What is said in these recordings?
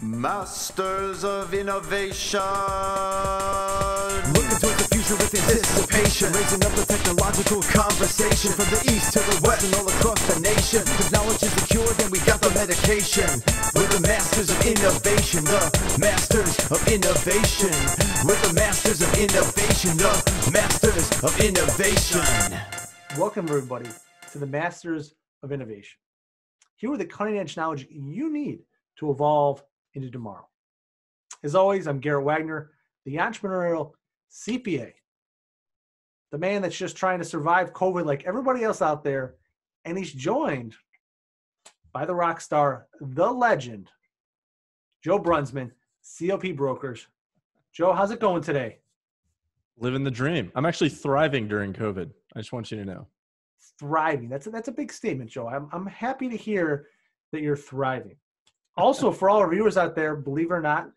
Masters of innovation. Looking towards the future with anticipation, raising up the technological conversation from the east to the west and all across the nation. If knowledge is the cure, then we got the medication. We're the masters of innovation, the masters of innovation. We're the masters of innovation, the masters of innovation. Welcome, everybody, to the Masters of Innovation. Here with the cutting-edge knowledge you need to evolve into tomorrow. As always, I'm Garrett Wagner, the entrepreneurial CPA, the man that's just trying to survive COVID like everybody else out there, and he's joined by the rock star, the legend, Joe Brusnman, COP Brokers. Joe, how's it going today? Living the dream. I'm actually thriving during COVID. I just want you to know. Thriving. That's a big statement, Joe. I'm happy to hear that you're thriving. Also, for all our viewers out there, believe it or not,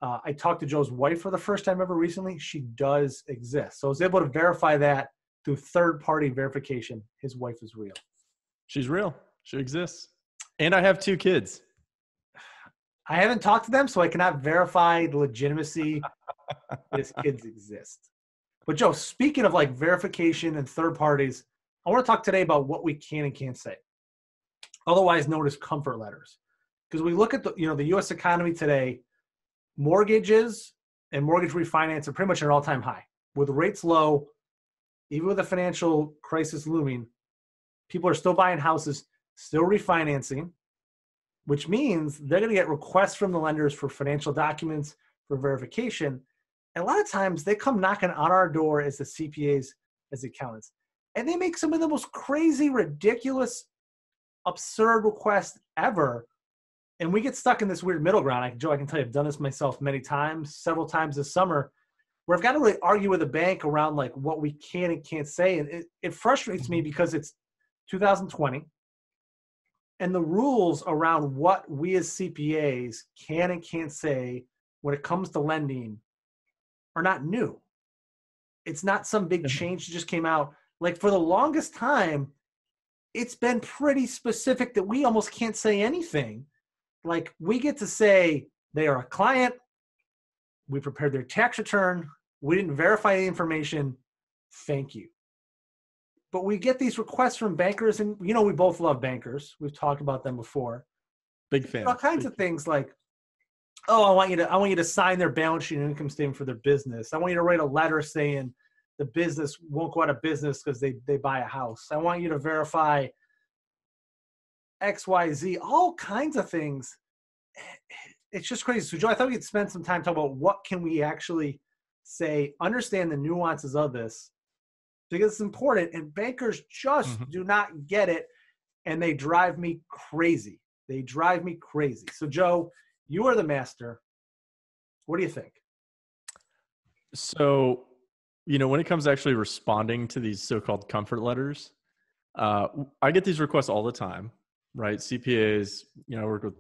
I talked to Joe's wife for the first time ever recently. She does exist. So I was able to verify that through third-party verification. His wife is real. She's real. She exists. And I have 2 kids. I haven't talked to them, so I cannot verify the legitimacy that his kids exist. But Joe, speaking of like verification and third parties, I want to talk today about what we can and can't say, otherwise known as comfort letters. Because we look at the U.S. economy today, mortgages and mortgage refinance are pretty much at an all-time high. With rates low, even with a financial crisis looming, people are still buying houses, still refinancing, which means they're going to get requests from the lenders for financial documents, for verification. And a lot of times they come knocking on our door as the CPAs, as the accountants. And they make some of the most crazy, ridiculous, absurd requests ever. And we get stuck in this weird middle ground. Joe, I can tell you, I've done this myself many times, several times this summer, where I've got to really argue with a bank around like what we can and can't say. And it frustrates me because it's 2020. And the rules around what we as CPAs can and can't say when it comes to lending are not new. It's not some big change that just came out. Like for the longest time, it's been pretty specific that we almost can't say anything. Like we get to say they are a client, we prepared their tax return, we didn't verify the information, thank you. But we get these requests from bankers, and we both love bankers. We've talked about them before. Big fan. All kinds of things like, oh, I want you to sign their balance sheet and income statement for their business. I want you to write a letter saying the business won't go out of business because they buy a house. I want you to verify XYZ, all kinds of things. It's just crazy. So Joe, I thought we could spend some time talking about what can we actually say, understand the nuances of this, because it's important, and bankers just do not get it, and they drive me crazy. They drive me crazy. So Joe, you are the master. What do you think? So, when it comes to actually responding to these so-called comfort letters, I get these requests all the time, right? CPAs, I work with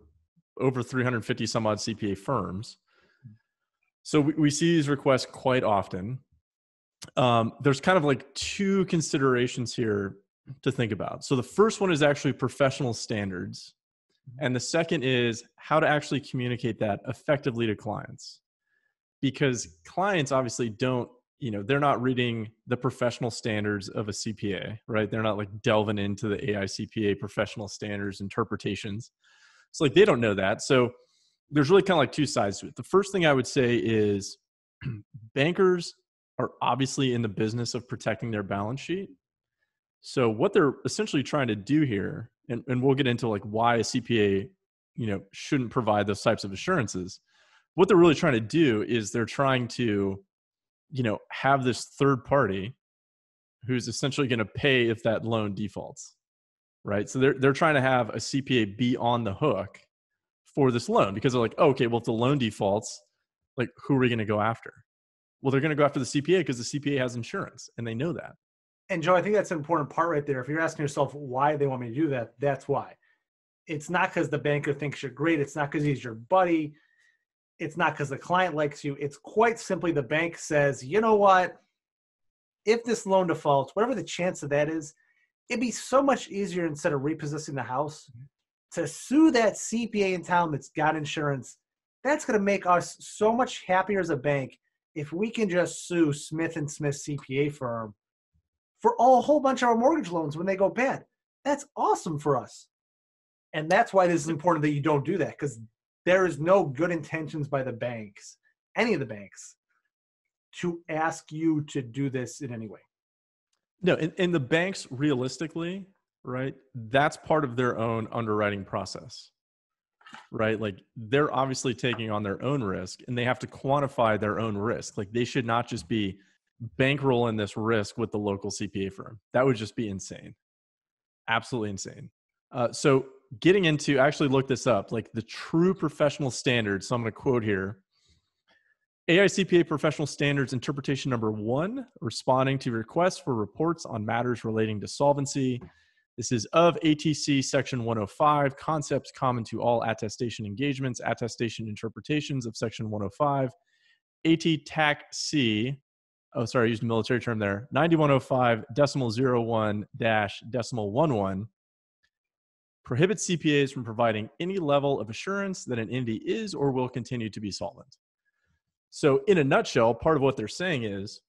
over 350 some odd CPA firms. So we see these requests quite often. There's kind of like 2 considerations here to think about. So the first one is actually professional standards. And the second is how to actually communicate that effectively to clients. Because clients obviously don't, they're not reading the professional standards of a CPA, right? They're not like delving into the AICPA professional standards interpretations. So like they don't know that. So there's really kind of like 2 sides to it. The first thing I would say is bankers are obviously in the business of protecting their balance sheet. So what they're essentially trying to do here, and we'll get into like why a CPA, shouldn't provide those types of assurances. What they're really trying to do is they're trying to, have this third party who's essentially going to pay if that loan defaults, right? So they're trying to have a CPA be on the hook for this loan because they're like, oh, okay, well, if the loan defaults, like who are we going to go after? Well, they're going to go after the CPA because the CPA has insurance and they know that. And Joe, I think that's an important part right there. If you're asking yourself why they want me to do that, that's why. It's not because the banker thinks you're great. It's not because he's your buddy. It's not because the client likes you. It's quite simply the bank says, you know what? If this loan defaults, whatever the chance of that is, it'd be so much easier instead of repossessing the house to sue that CPA in town that's got insurance That's going to make us so much happier as a bank if we can just sue Smith & Smith CPA firm for a whole bunch of our mortgage loans when they go bad. That's awesome for us. And that's why this is important that you don't do that, because there is no good intentions by the banks, any of the banks, to ask you to do this in any way. No, and the banks, realistically, right, that's part of their own underwriting process, right? Like, they're obviously taking on their own risk, and they have to quantify their own risk. Like, they should not just be bankrolling this risk with the local CPA firm. That would just be insane. Absolutely insane. So getting into, I actually looked this up, like the true professional standards. So I'm going to quote here. AICPA Professional Standards Interpretation Number 1, responding to requests for reports on matters relating to solvency. This is of ATC Section 105, concepts common to all attestation engagements, attestation interpretations of Section 105. AT-TAC-C, oh, sorry, I used a military term there, 9105.01-11, prohibits CPAs from providing any level of assurance that an entity is or will continue to be solvent. So in a nutshell, part of what they're saying is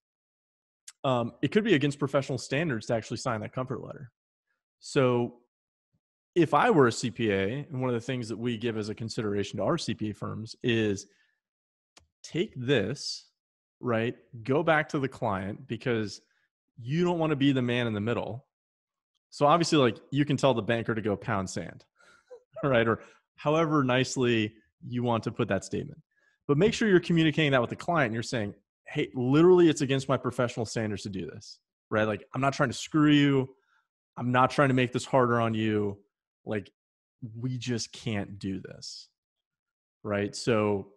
it could be against professional standards to actually sign that comfort letter. So if I were a CPA, and one of the things that we give as a consideration to our CPA firms is take this, right, go back to the client, because you don't want to be the man in the middle. So obviously, like, you can tell the banker to go pound sand, right? Or however nicely you want to put that statement. But make sure you're communicating that with the client. And you're saying, hey, literally, it's against my professional standards to do this, right? Like, I'm not trying to screw you. I'm not trying to make this harder on you. Like, we just can't do this, right? So,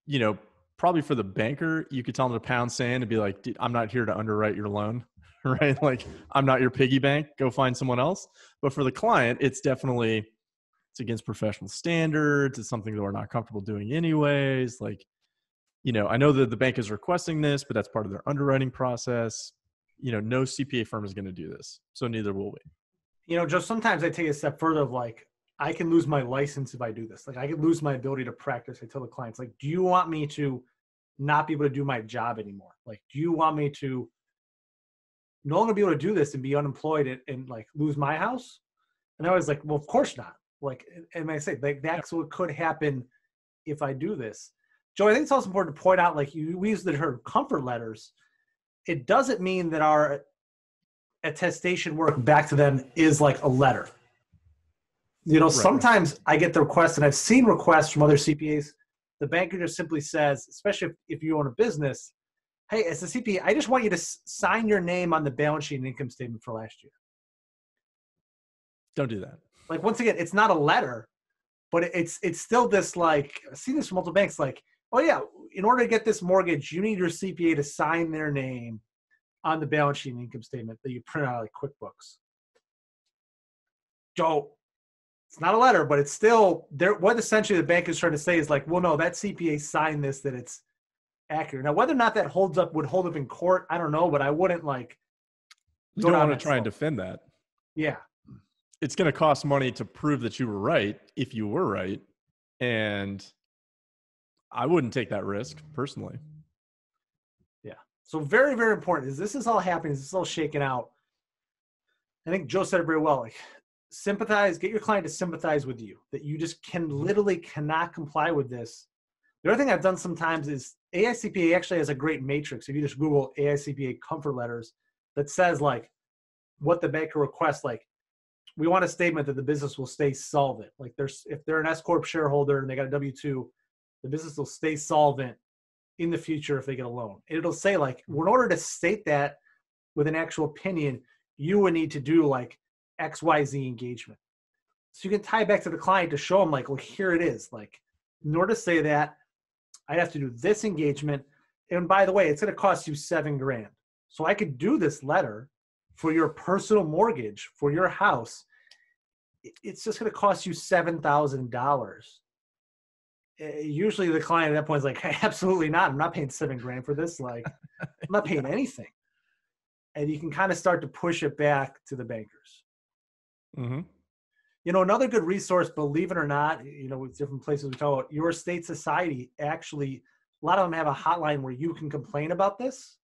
you know, probably for the banker, you could tell them to pound sand and be like, dude, I'm not here to underwrite your loan. Right? Like, I'm not your piggy bank. Go find someone else. But for the client, it's definitely, it's against professional standards. It's something that we're not comfortable doing anyways. Like, you know, I know that the bank is requesting this, but that's part of their underwriting process. You know, no CPA firm is going to do this. So neither will we. You know, just sometimes I take a step further of like, I can lose my license if I do this. Like, I could lose my ability to practice. I tell the clients, like, do you want me to not be able to do my job anymore? Like, do you want me to no longer be able to do this and be unemployed and like lose my house? And I was like, well, of course not. Like, and I say, like, that's what could happen if I do this. Joe, I think it's also important to point out, like, we use the term comfort letters. It doesn't mean that our attestation work back to them is like a letter. You know, Right. Sometimes I get the request, and I've seen requests from other CPAs. The banker just simply says, especially if you own a business, hey, as a CPA, I just want you to sign your name on the balance sheet and income statement for last year. Don't do that. Like, once again, it's not a letter, but it's still this, like, I've seen this from multiple banks, like, oh yeah, in order to get this mortgage, you need your CPA to sign their name on the balance sheet and income statement that you print out like QuickBooks. Joe, it's not a letter, but it's still there. What essentially the bank is trying to say is like, well, no, that CPA signed this, that it's accurate. Now, whether or not that would hold up in court, I don't know, but I wouldn't like. You don't want to try and defend that. Yeah. It's going to cost money to prove that you were right if you were right. And I wouldn't take that risk personally. Yeah. So very, very important is this is all happening. This is all shaking out. I think Joe said it very well. Like, sympathize, get your client to sympathize with you, that you just literally cannot comply with this. The other thing I've done sometimes is AICPA actually has a great matrix. If you just Google AICPA comfort letters, that says like what the banker requests, like, we want a statement that the business will stay solvent. Like, if they're an S Corp shareholder and they got a W-2, the business will stay solvent in the future if they get a loan. It'll say like, in order to state that with an actual opinion, you would need to do like XYZ engagement. So you can tie back to the client to show them like, well, here it is. Like, in order to say that, I'd have to do this engagement. And by the way, it's going to cost you $7,000. So I could do this letter for your personal mortgage for your house. It's just going to cost you $7,000. Usually the client at that point is like, hey, absolutely not. I'm not paying $7,000 for this. Like, I'm not paying anything. And you can kind of start to push it back to the bankers. Mm-hmm. Another good resource, believe it or not, with different places we talk about, Your State Society actually, a lot of them have a hotline where you can complain about this.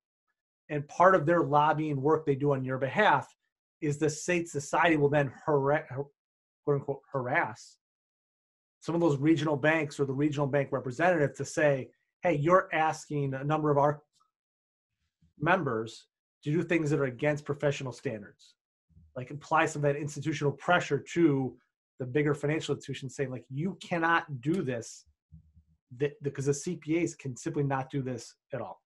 And part of their lobbying work they do on your behalf is the state society will then quote unquote harass some of those regional banks or the regional bank representative to say, hey, you're asking a number of our members to do things that are against professional standards, like apply some of that institutional pressure to the bigger financial institutions saying, like, you cannot do this because the CPAs can simply not do this at all.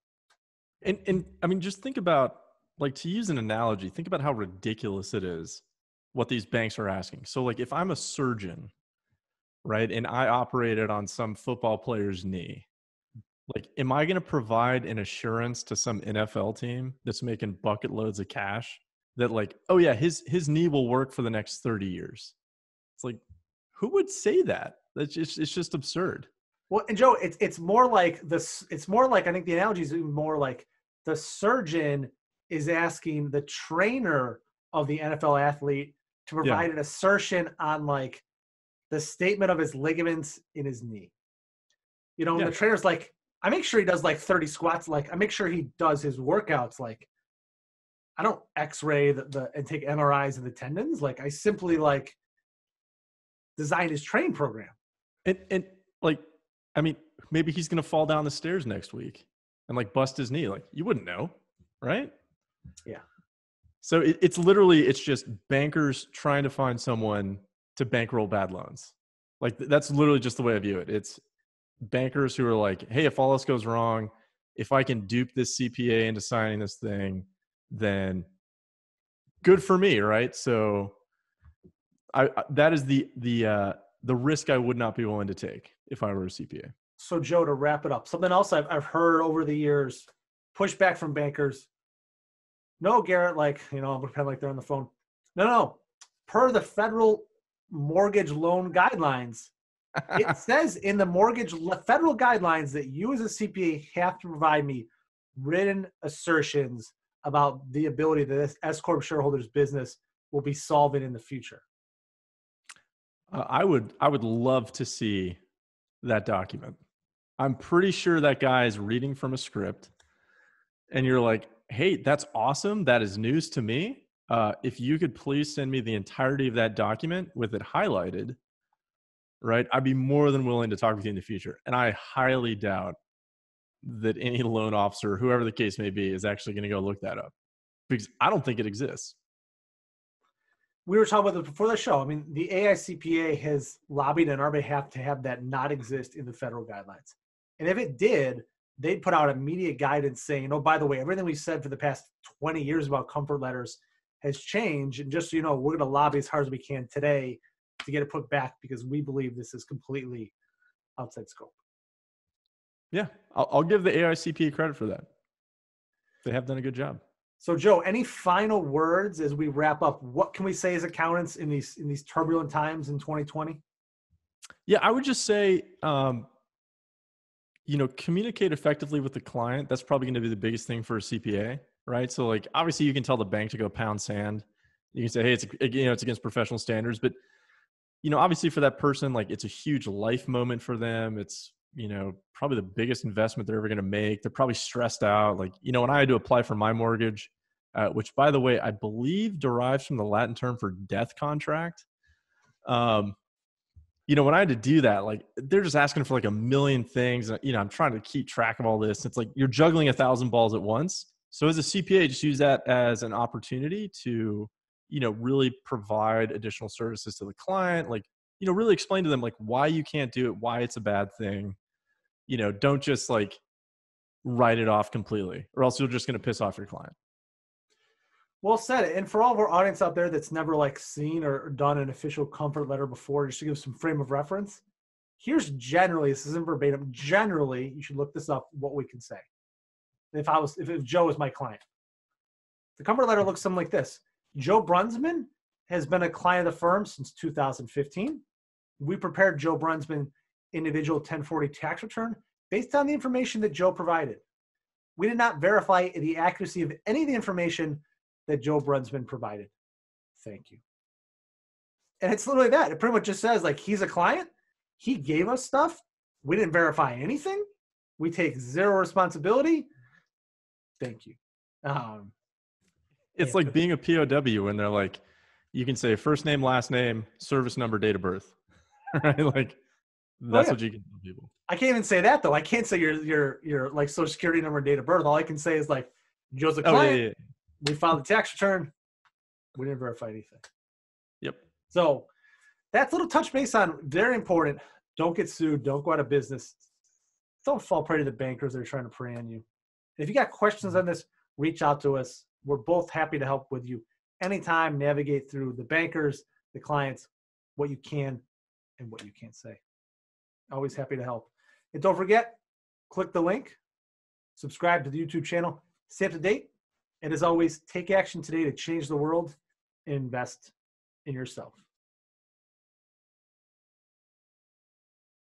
And I mean, just think about, like, to use an analogy, think about how ridiculous it is what these banks are asking. So, like, if I'm a surgeon, right, and I operated on some football player's knee, like, am I going to provide an assurance to some NFL team that's making bucket loads of cash that, like, oh yeah, his knee will work for the next 30 years? It's like, who would say that? It's just absurd. Well, and Joe, it's more like this. It's more like, I think the analogy is more like the surgeon is asking the trainer of the NFL athlete to provide an assertion on, like, the statement of his ligaments in his knee. And the trainer's like, I make sure he does like 30 squats. Like, I make sure he does his workouts. Like, I don't x-ray and take MRIs of the tendons. Like, I simply, like, design his training program. And like, I mean, maybe he's going to fall down the stairs next week and, like, bust his knee. Like, you wouldn't know, right? Yeah. So it's just bankers trying to find someone to bankroll bad loans. Like, that's literally just the way I view it. It's bankers who are like, hey, if all else goes wrong, if I can dupe this CPA into signing this thing, then good for me, right? So that is the risk I would not be willing to take if I were a CPA. So, Joe, to wrap it up, something else I've heard over the years, pushback from bankers. No, Garrett, like, I'm going to pretend like they're on the phone. No. Per the federal mortgage loan guidelines, it says in the federal guidelines that you as a CPA have to provide me written assertions about the ability that this S-Corp shareholder's business will be solvent in the future. I would love to see that document. I'm pretty sure that guy is reading from a script and you're like, hey, that's awesome. That is news to me. If you could please send me the entirety of that document with it highlighted, right, I'd be more than willing to talk with you in the future. And I highly doubt that any loan officer, whoever the case may be, is actually going to go look that up, because I don't think it exists. We were talking about this before the show. I mean, the AICPA has lobbied on our behalf to have that not exist in the federal guidelines. And if it did, they'd put out immediate guidance saying, oh, by the way, everything we said for the past 20 years about comfort letters has changed. And just so you know, we're going to lobby as hard as we can today to get it put back because we believe this is completely outside scope. Yeah, I'll give the AICPA credit for that. They have done a good job. So, Joe, any final words as we wrap up? What can we say as accountants in these turbulent times in 2020? Yeah, I would just say, communicate effectively with the client. That's probably going to be the biggest thing for a CPA, right? So, like, obviously you can tell the bank to go pound sand. You can say, hey, it's against professional standards, but, obviously for that person, like, it's a huge life moment for them. It's, probably the biggest investment they're ever going to make. They're probably stressed out. Like, when I had to apply for my mortgage, which, by the way, I believe derives from the Latin term for death contract. When I had to do that, like, they're just asking for like a million things. I'm trying to keep track of all this. It's like you're juggling 1,000 balls at once. So as a CPA, just use that as an opportunity to, really provide additional services to the client. Like, really explain to them, like, why you can't do it, why it's a bad thing. Don't just, like, write it off completely, or else you're just going to piss off your client. Well said. And for all of our audience out there that's never, like, seen or done an official comfort letter before, just to give some frame of reference, here's generally, this isn't verbatim, generally, you should look this up, what we can say. If Joe was my client. The comfort letter looks something like this. Joe Brusnman has been a client of the firm since 2015. We prepared Joe Brusnman individual 1040 tax return based on the information that Joe provided. We did not verify the accuracy of any of the information that Joe Brusnman provided. Thank you. And it's literally that. It pretty much just says, like, he's a client. He gave us stuff. We didn't verify anything. We take zero responsibility. Thank you. It's like being a POW when they're like, you can say first name, last name, service number, date of birth, right? Like that's what you can tell people. I can't even say that though. I can't say your like social security number and date of birth. All I can say is like, Joe's a client. We filed the tax return. We didn't verify anything. Yep. So that's a little touch base on, very important. Don't get sued. Don't go out of business. Don't fall prey to the bankers that are trying to prey on you. And if you got questions on this, reach out to us. We're both happy to help with you anytime. Navigate through the bankers, the clients, what you can and what you can't say. Always happy to help. And don't forget, click the link, subscribe to the YouTube channel, stay up to date. And as always, take action today to change the world and invest in yourself.